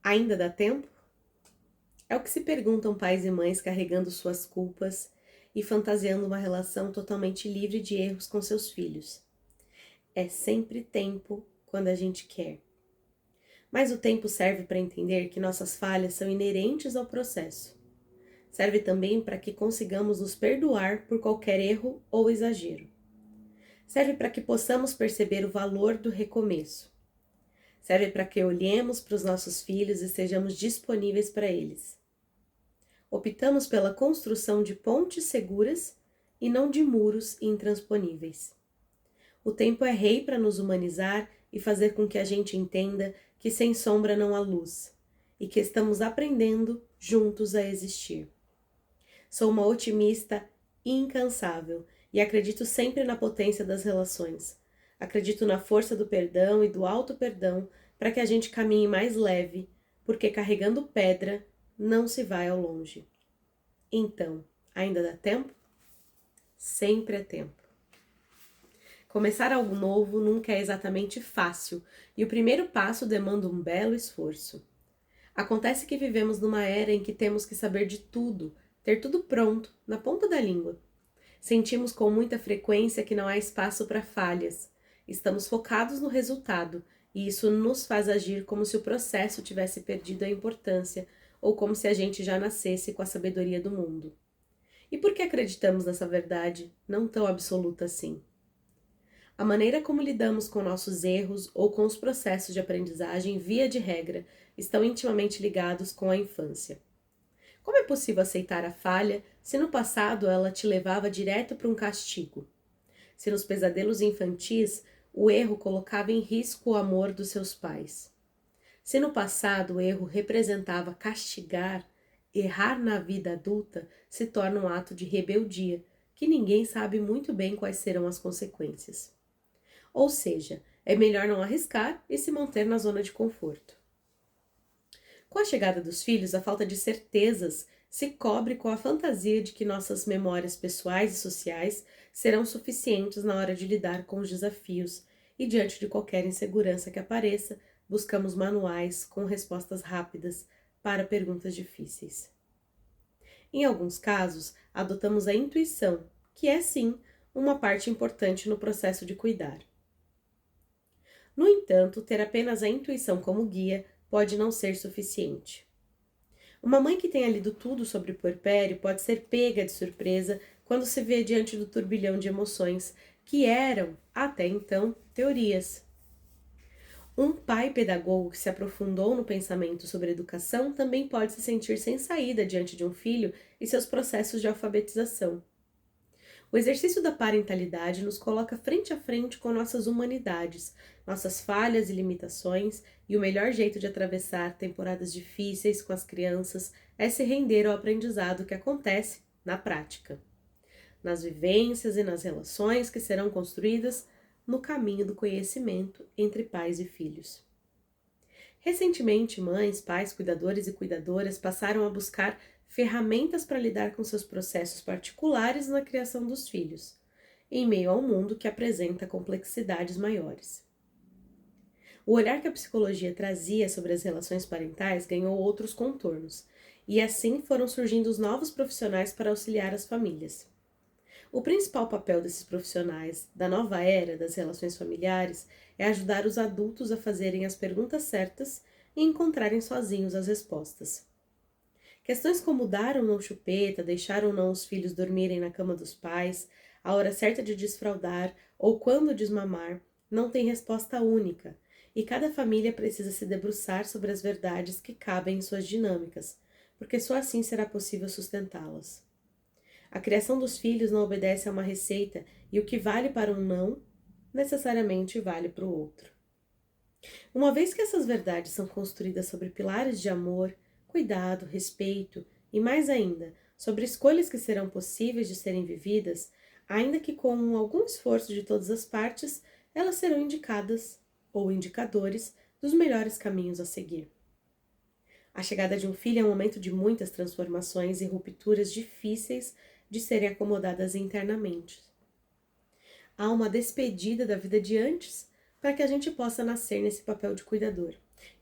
Ainda dá tempo? É o que se perguntam pais e mães carregando suas culpas e fantasiando uma relação totalmente livre de erros com seus filhos. É sempre tempo quando a gente quer. Mas o tempo serve para entender que nossas falhas são inerentes ao processo. Serve também para que consigamos nos perdoar por qualquer erro ou exagero. Serve para que possamos perceber o valor do recomeço. Serve para que olhemos para os nossos filhos e sejamos disponíveis para eles. Optamos pela construção de pontes seguras e não de muros intransponíveis. O tempo é rei para nos humanizar e fazer com que a gente entenda que sem sombra não há luz e que estamos aprendendo juntos a existir. Sou uma otimista incansável e acredito sempre na potência das relações. Acredito na força do perdão e do auto-perdão para que a gente caminhe mais leve, porque carregando pedra não se vai ao longe. Então, ainda dá tempo? Sempre é tempo. Começar algo novo nunca é exatamente fácil e o primeiro passo demanda um belo esforço. Acontece que vivemos numa era em que temos que saber de tudo, ter tudo pronto, na ponta da língua. Sentimos com muita frequência que não há espaço para falhas. Estamos focados no resultado e isso nos faz agir como se o processo tivesse perdido a importância ou como se a gente já nascesse com a sabedoria do mundo. E por que acreditamos nessa verdade não tão absoluta assim? A maneira como lidamos com nossos erros ou com os processos de aprendizagem, via de regra, estão intimamente ligados com a infância. Como é possível aceitar a falha se no passado ela te levava direto para um castigo? Se nos pesadelos infantis o erro colocava em risco o amor dos seus pais? Se no passado o erro representava castigar, errar na vida adulta se torna um ato de rebeldia, que ninguém sabe muito bem quais serão as consequências. Ou seja, é melhor não arriscar e se manter na zona de conforto. Com a chegada dos filhos, a falta de certezas se cobre com a fantasia de que nossas memórias pessoais e sociais serão suficientes na hora de lidar com os desafios e, diante de qualquer insegurança que apareça, buscamos manuais com respostas rápidas para perguntas difíceis. Em alguns casos, adotamos a intuição, que é sim uma parte importante no processo de cuidar. No entanto, ter apenas a intuição como guia pode não ser suficiente. Uma mãe que tenha lido tudo sobre o puerpério pode ser pega de surpresa quando se vê diante do turbilhão de emoções que eram, até então, teorias. Um pai pedagogo que se aprofundou no pensamento sobre educação também pode se sentir sem saída diante de um filho e seus processos de alfabetização. O exercício da parentalidade nos coloca frente a frente com nossas humanidades, nossas falhas e limitações, e o melhor jeito de atravessar temporadas difíceis com as crianças é se render ao aprendizado que acontece na prática, nas vivências e nas relações que serão construídas no caminho do conhecimento entre pais e filhos. Recentemente, mães, pais, cuidadores e cuidadoras passaram a buscar ferramentas para lidar com seus processos particulares na criação dos filhos, em meio a um mundo que apresenta complexidades maiores. O olhar que a psicologia trazia sobre as relações parentais ganhou outros contornos, e assim foram surgindo os novos profissionais para auxiliar as famílias. O principal papel desses profissionais da nova era das relações familiares é ajudar os adultos a fazerem as perguntas certas e encontrarem sozinhos as respostas. Questões como dar ou não chupeta, deixar ou não os filhos dormirem na cama dos pais, a hora certa de desfraldar ou quando desmamar, não têm resposta única, e cada família precisa se debruçar sobre as verdades que cabem em suas dinâmicas, porque só assim será possível sustentá-las. A criação dos filhos não obedece a uma receita e o que vale para um não, necessariamente vale para o outro. Uma vez que essas verdades são construídas sobre pilares de amor, cuidado, respeito e, mais ainda, sobre escolhas que serão possíveis de serem vividas, ainda que com algum esforço de todas as partes, elas serão indicadas ou indicadores dos melhores caminhos a seguir. A chegada de um filho é um momento de muitas transformações e rupturas difíceis de serem acomodadas internamente. Há uma despedida da vida de antes para que a gente possa nascer nesse papel de cuidador.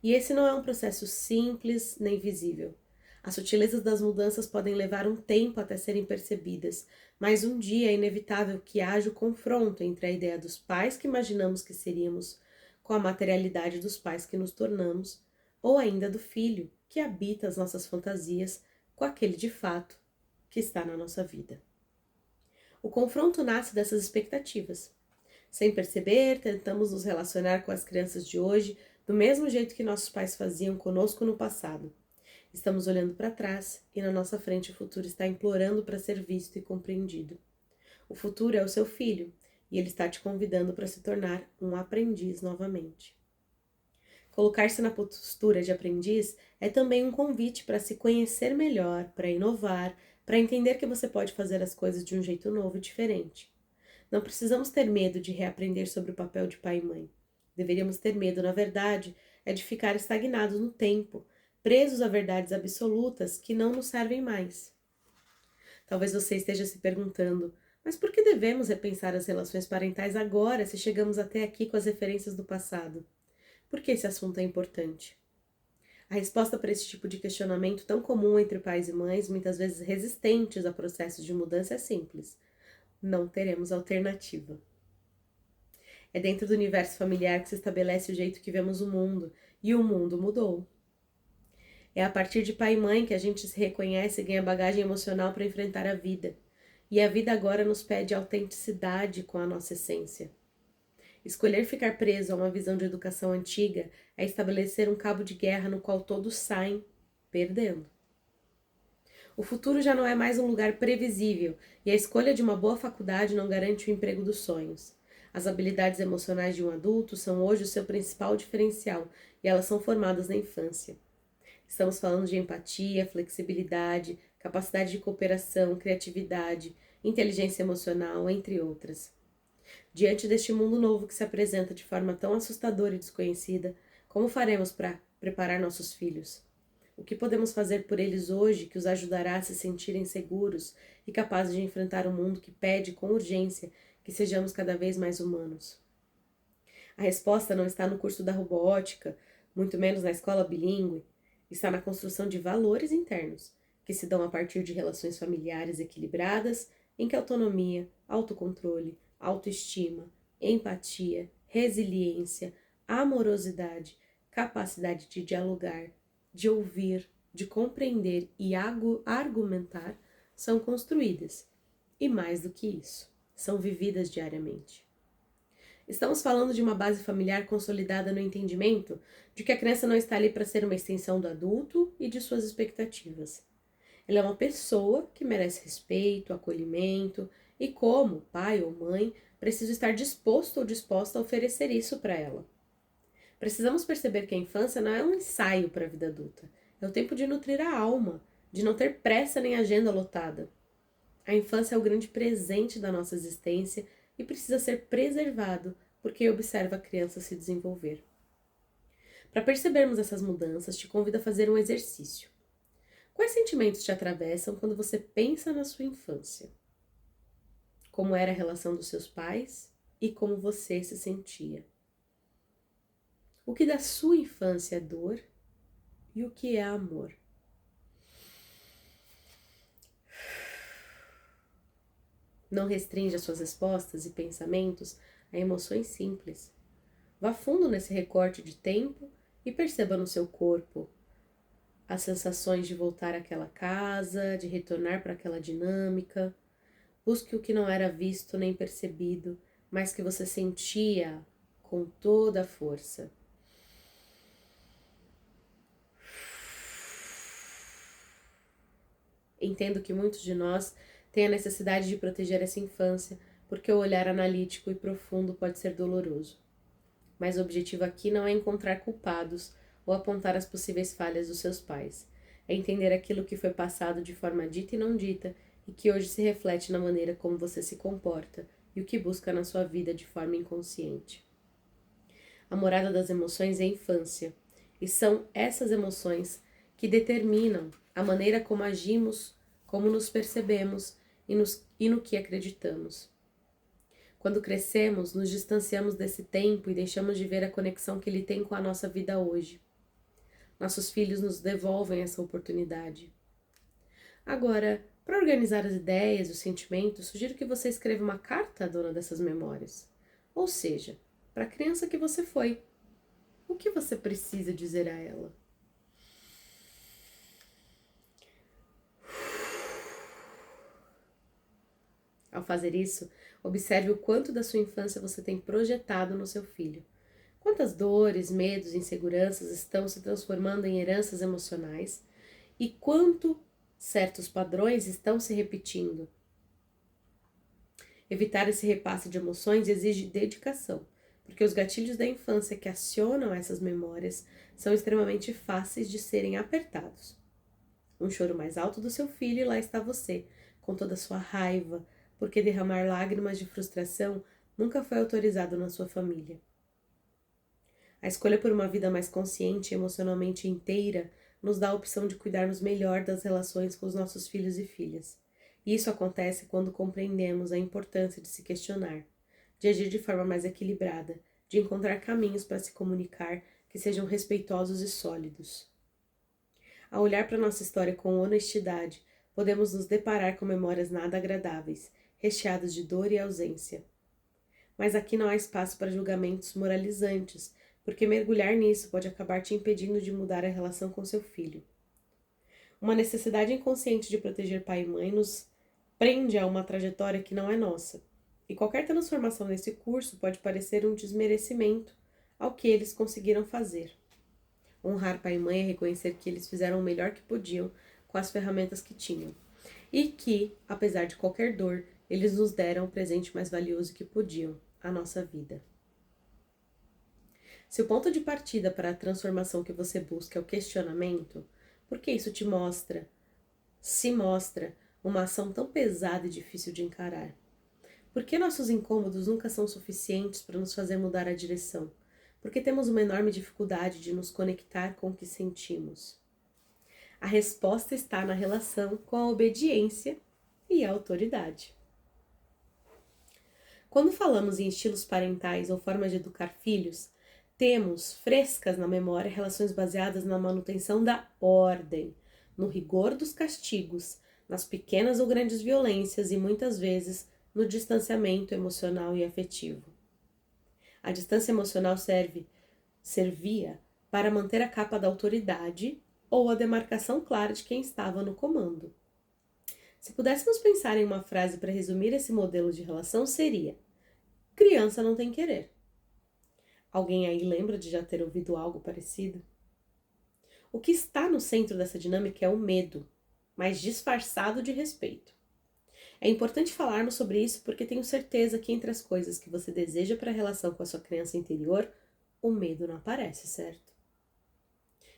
E esse não é um processo simples nem visível. As sutilezas das mudanças podem levar um tempo até serem percebidas, mas um dia é inevitável que haja o confronto entre a ideia dos pais que imaginamos que seríamos com a materialidade dos pais que nos tornamos, ou ainda do filho que habita as nossas fantasias com aquele de fato que está na nossa vida. O confronto nasce dessas expectativas. Sem perceber, tentamos nos relacionar com as crianças de hoje do mesmo jeito que nossos pais faziam conosco no passado. Estamos olhando para trás e na nossa frente o futuro está implorando para ser visto e compreendido. O futuro é o seu filho e ele está te convidando para se tornar um aprendiz novamente. Colocar-se na postura de aprendiz é também um convite para se conhecer melhor, para inovar, para entender que você pode fazer as coisas de um jeito novo e diferente. Não precisamos ter medo de reaprender sobre o papel de pai e mãe. Deveríamos ter medo, na verdade, é de ficar estagnados no tempo, presos a verdades absolutas que não nos servem mais. Talvez você esteja se perguntando, mas por que devemos repensar as relações parentais agora, se chegamos até aqui com as referências do passado? Por que esse assunto é importante? A resposta para esse tipo de questionamento tão comum entre pais e mães, muitas vezes resistentes a processos de mudança, é simples. Não teremos alternativa. É dentro do universo familiar que se estabelece o jeito que vemos o mundo, e o mundo mudou. É a partir de pai e mãe que a gente se reconhece e ganha bagagem emocional para enfrentar a vida. E a vida agora nos pede autenticidade com a nossa essência. Escolher ficar preso a uma visão de educação antiga é estabelecer um cabo de guerra no qual todos saem perdendo. O futuro já não é mais um lugar previsível e a escolha de uma boa faculdade não garante o emprego dos sonhos. As habilidades emocionais de um adulto são hoje o seu principal diferencial e elas são formadas na infância. Estamos falando de empatia, flexibilidade, capacidade de cooperação, criatividade, inteligência emocional, entre outras. Diante deste mundo novo que se apresenta de forma tão assustadora e desconhecida, como faremos para preparar nossos filhos? O que podemos fazer por eles hoje que os ajudará a se sentirem seguros e capazes de enfrentar um mundo que pede com urgência que sejamos cada vez mais humanos? A resposta não está no curso da robótica, muito menos na escola bilíngue, está na construção de valores internos, que se dão a partir de relações familiares equilibradas, em que autonomia, autocontrole, autoestima, empatia, resiliência, amorosidade, capacidade de dialogar, de ouvir, de compreender e argumentar são construídas. E mais do que isso, são vividas diariamente. Estamos falando de uma base familiar consolidada no entendimento de que a criança não está ali para ser uma extensão do adulto e de suas expectativas. Ela é uma pessoa que merece respeito, acolhimento e, como pai ou mãe, preciso estar disposto ou disposta a oferecer isso para ela. Precisamos perceber que a infância não é um ensaio para a vida adulta, é o tempo de nutrir a alma, de não ter pressa nem agenda lotada. A infância é o grande presente da nossa existência e precisa ser preservado porque observa a criança se desenvolver. Para percebermos essas mudanças, te convido a fazer um exercício. Quais sentimentos te atravessam quando você pensa na sua infância? Como era a relação dos seus pais e como você se sentia? O que da sua infância é dor e o que é amor? Não restrinja suas respostas e pensamentos a emoções simples. Vá fundo nesse recorte de tempo e perceba no seu corpo as sensações de voltar àquela casa, de retornar para aquela dinâmica. Busque o que não era visto nem percebido, mas que você sentia com toda a força. Entendo que muitos de nós têm a necessidade de proteger essa infância, porque o olhar analítico e profundo pode ser doloroso. Mas o objetivo aqui não é encontrar culpados ou apontar as possíveis falhas dos seus pais. É entender aquilo que foi passado de forma dita e não dita e que hoje se reflete na maneira como você se comporta e o que busca na sua vida de forma inconsciente. A morada das emoções é a infância, e são essas emoções que determinam a maneira como agimos, como nos percebemos e no que acreditamos. Quando crescemos, nos distanciamos desse tempo e deixamos de ver a conexão que ele tem com a nossa vida hoje. Nossos filhos nos devolvem essa oportunidade. Agora, para organizar as ideias e os sentimentos, sugiro que você escreva uma carta à dona dessas memórias. Ou seja, para a criança que você foi. O que você precisa dizer a ela? Ao fazer isso, observe o quanto da sua infância você tem projetado no seu filho. Quantas dores, medos e inseguranças estão se transformando em heranças emocionais e quanto certos padrões estão se repetindo. Evitar esse repasse de emoções exige dedicação, porque os gatilhos da infância que acionam essas memórias são extremamente fáceis de serem apertados. Um choro mais alto do seu filho e lá está você, com toda a sua raiva, porque derramar lágrimas de frustração nunca foi autorizado na sua família. A escolha por uma vida mais consciente e emocionalmente inteira nos dá a opção de cuidarmos melhor das relações com os nossos filhos e filhas. E isso acontece quando compreendemos a importância de se questionar, de agir de forma mais equilibrada, de encontrar caminhos para se comunicar que sejam respeitosos e sólidos. Ao olhar para nossa história com honestidade, podemos nos deparar com memórias nada agradáveis, recheadas de dor e ausência. Mas aqui não há espaço para julgamentos moralizantes, porque mergulhar nisso pode acabar te impedindo de mudar a relação com seu filho. Uma necessidade inconsciente de proteger pai e mãe nos prende a uma trajetória que não é nossa, e qualquer transformação nesse curso pode parecer um desmerecimento ao que eles conseguiram fazer. Honrar pai e mãe é reconhecer que eles fizeram o melhor que podiam com as ferramentas que tinham, e que, apesar de qualquer dor, eles nos deram o presente mais valioso que podiam, a nossa vida. Se o ponto de partida para a transformação que você busca é o questionamento, por que isso se mostra, uma ação tão pesada e difícil de encarar? Por que nossos incômodos nunca são suficientes para nos fazer mudar a direção? Porque temos uma enorme dificuldade de nos conectar com o que sentimos. A resposta está na relação com a obediência e a autoridade. Quando falamos em estilos parentais ou formas de educar filhos, temos frescas na memória relações baseadas na manutenção da ordem, no rigor dos castigos, nas pequenas ou grandes violências e muitas vezes no distanciamento emocional e afetivo. A distância emocional servia para manter a capa da autoridade ou a demarcação clara de quem estava no comando. Se pudéssemos pensar em uma frase para resumir esse modelo de relação, seria: criança não tem querer. Alguém aí lembra de já ter ouvido algo parecido? O que está no centro dessa dinâmica é o medo, mas disfarçado de respeito. É importante falarmos sobre isso porque tenho certeza que entre as coisas que você deseja para a relação com a sua criança interior, o medo não aparece, certo?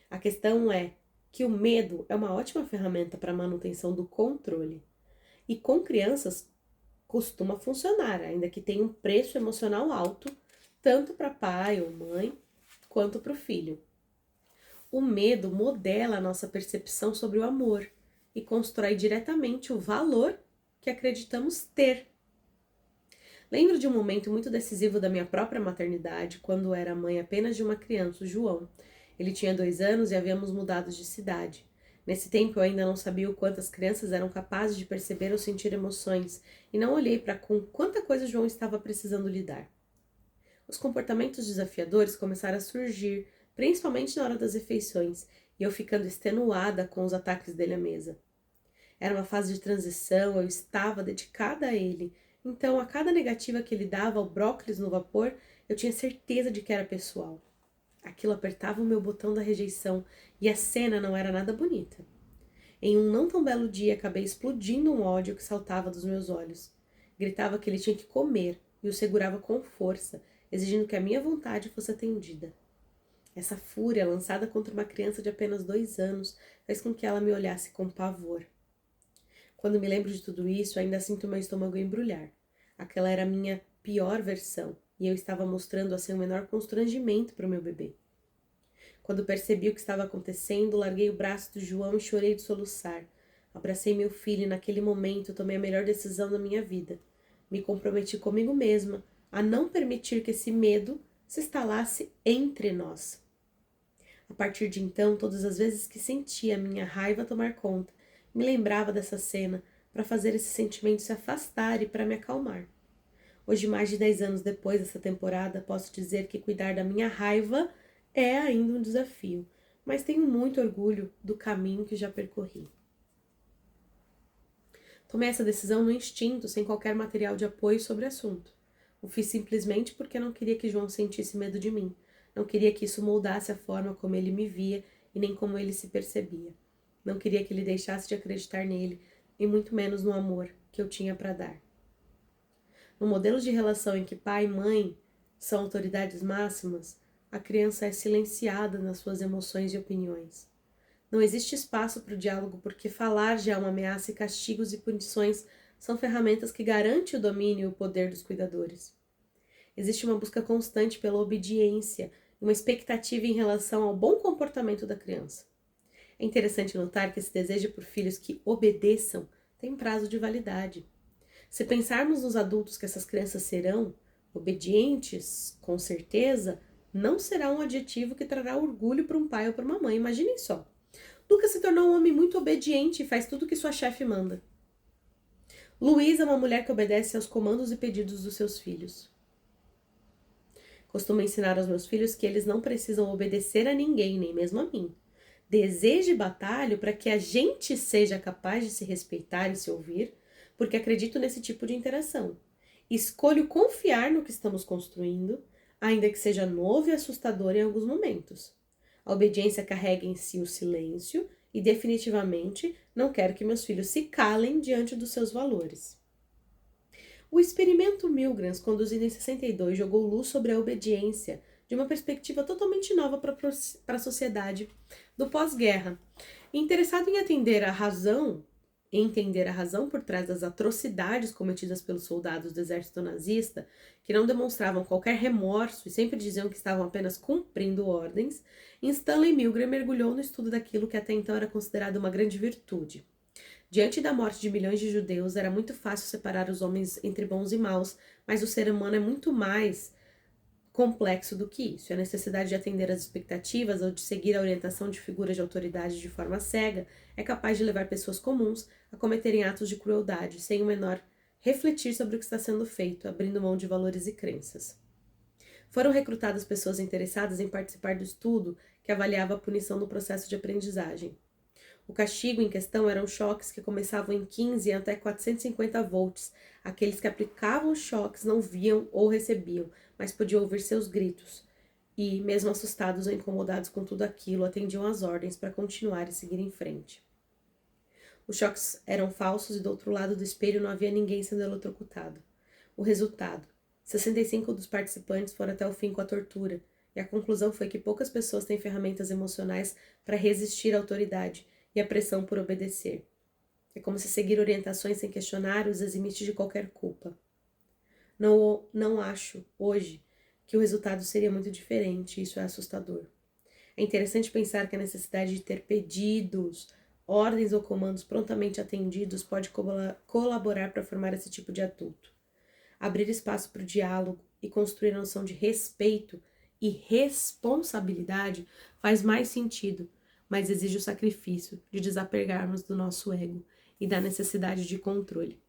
A questão é que o medo é uma ótima ferramenta para a manutenção do controle. E com crianças costuma funcionar, ainda que tenha um preço emocional alto, tanto para pai ou mãe, quanto para o filho. O medo modela a nossa percepção sobre o amor e constrói diretamente o valor que acreditamos ter. Lembro de um momento muito decisivo da minha própria maternidade, quando era mãe apenas de uma criança, o João. Ele tinha 2 anos e havíamos mudado de cidade. Nesse tempo eu ainda não sabia o quanto as crianças eram capazes de perceber ou sentir emoções, e não olhei para com quanta coisa João estava precisando lidar. Os comportamentos desafiadores começaram a surgir, principalmente na hora das refeições, e eu ficando extenuada com os ataques dele à mesa. Era uma fase de transição, eu estava dedicada a ele, então a cada negativa que ele dava ao brócolis no vapor, eu tinha certeza de que era pessoal. Aquilo apertava o meu botão da rejeição e a cena não era nada bonita. Em um não tão belo dia, acabei explodindo um ódio que saltava dos meus olhos. Gritava que ele tinha que comer e o segurava com força, exigindo que a minha vontade fosse atendida. Essa fúria, lançada contra uma criança de apenas 2 anos, fez com que ela me olhasse com pavor. Quando me lembro de tudo isso, ainda sinto meu estômago embrulhar. Aquela era a minha pior versão, e eu estava mostrando assim o menor constrangimento para o meu bebê. Quando percebi o que estava acontecendo, larguei o braço do João e chorei de soluçar. Abracei meu filho e naquele momento tomei a melhor decisão da minha vida. Me comprometi comigo mesma a não permitir que esse medo se instalasse entre nós. A partir de então, todas as vezes que sentia a minha raiva tomar conta, me lembrava dessa cena para fazer esse sentimento se afastar e para me acalmar. Hoje, mais de 10 anos depois dessa temporada, posso dizer que cuidar da minha raiva é ainda um desafio, mas tenho muito orgulho do caminho que já percorri. Tomei essa decisão no instinto, sem qualquer material de apoio sobre o assunto. O fiz simplesmente porque não queria que João sentisse medo de mim. Não queria que isso moldasse a forma como ele me via e nem como ele se percebia. Não queria que ele deixasse de acreditar nele, e muito menos no amor que eu tinha para dar. No modelo de relação em que pai e mãe são autoridades máximas, a criança é silenciada nas suas emoções e opiniões. Não existe espaço para o diálogo porque falar já é uma ameaça e castigos e punições são ferramentas que garantem o domínio e o poder dos cuidadores. Existe uma busca constante pela obediência e uma expectativa em relação ao bom comportamento da criança. É interessante notar que esse desejo por filhos que obedeçam tem prazo de validade. Se pensarmos nos adultos que essas crianças serão, obedientes, com certeza, não será um adjetivo que trará orgulho para um pai ou para uma mãe. Imaginem só. Lucas se tornou um homem muito obediente e faz tudo o que sua chefe manda. Luísa é uma mulher que obedece aos comandos e pedidos dos seus filhos. Costumo ensinar aos meus filhos que eles não precisam obedecer a ninguém, nem mesmo a mim. Desejo e batalho para que a gente seja capaz de se respeitar e se ouvir, porque acredito nesse tipo de interação. Escolho confiar no que estamos construindo, ainda que seja novo e assustador em alguns momentos. A obediência carrega em si o silêncio e definitivamente não quero que meus filhos se calem diante dos seus valores. O experimento Milgrams, conduzido em 62, jogou luz sobre a obediência de uma perspectiva totalmente nova para a sociedade do pós-guerra. Interessado em entender a razão por trás das atrocidades cometidas pelos soldados do exército nazista, que não demonstravam qualquer remorso e sempre diziam que estavam apenas cumprindo ordens, Stanley Milgram mergulhou no estudo daquilo que até então era considerado uma grande virtude. Diante da morte de milhões de judeus, era muito fácil separar os homens entre bons e maus, mas o ser humano é muito mais complexo do que isso. A necessidade de atender às expectativas ou de seguir a orientação de figuras de autoridade de forma cega é capaz de levar pessoas comuns a cometerem atos de crueldade, sem o menor refletir sobre o que está sendo feito, abrindo mão de valores e crenças. Foram recrutadas pessoas interessadas em participar do estudo que avaliava a punição no processo de aprendizagem. O castigo em questão eram choques que começavam em 15 até 450 volts. Aqueles que aplicavam os choques não viam ou recebiam, mas podiam ouvir seus gritos. E, mesmo assustados ou incomodados com tudo aquilo, atendiam às ordens para continuar e seguir em frente. Os choques eram falsos e do outro lado do espelho não havia ninguém sendo eletrocutado. O resultado: 65 dos participantes foram até o fim com a tortura, e a conclusão foi que poucas pessoas têm ferramentas emocionais para resistir à autoridade e à pressão por obedecer. É como se seguir orientações sem questionar os eximite de qualquer culpa. Não acho, hoje, que o resultado seria muito diferente, isso é assustador. É interessante pensar que a necessidade de ter pedidos, ordens ou comandos prontamente atendidos pode colaborar para formar esse tipo de adulto. Abrir espaço para o diálogo e construir a noção de respeito e responsabilidade faz mais sentido, mas exige o sacrifício de desapegarmos do nosso ego e da necessidade de controle.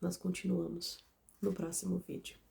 Nós continuamos no próximo vídeo.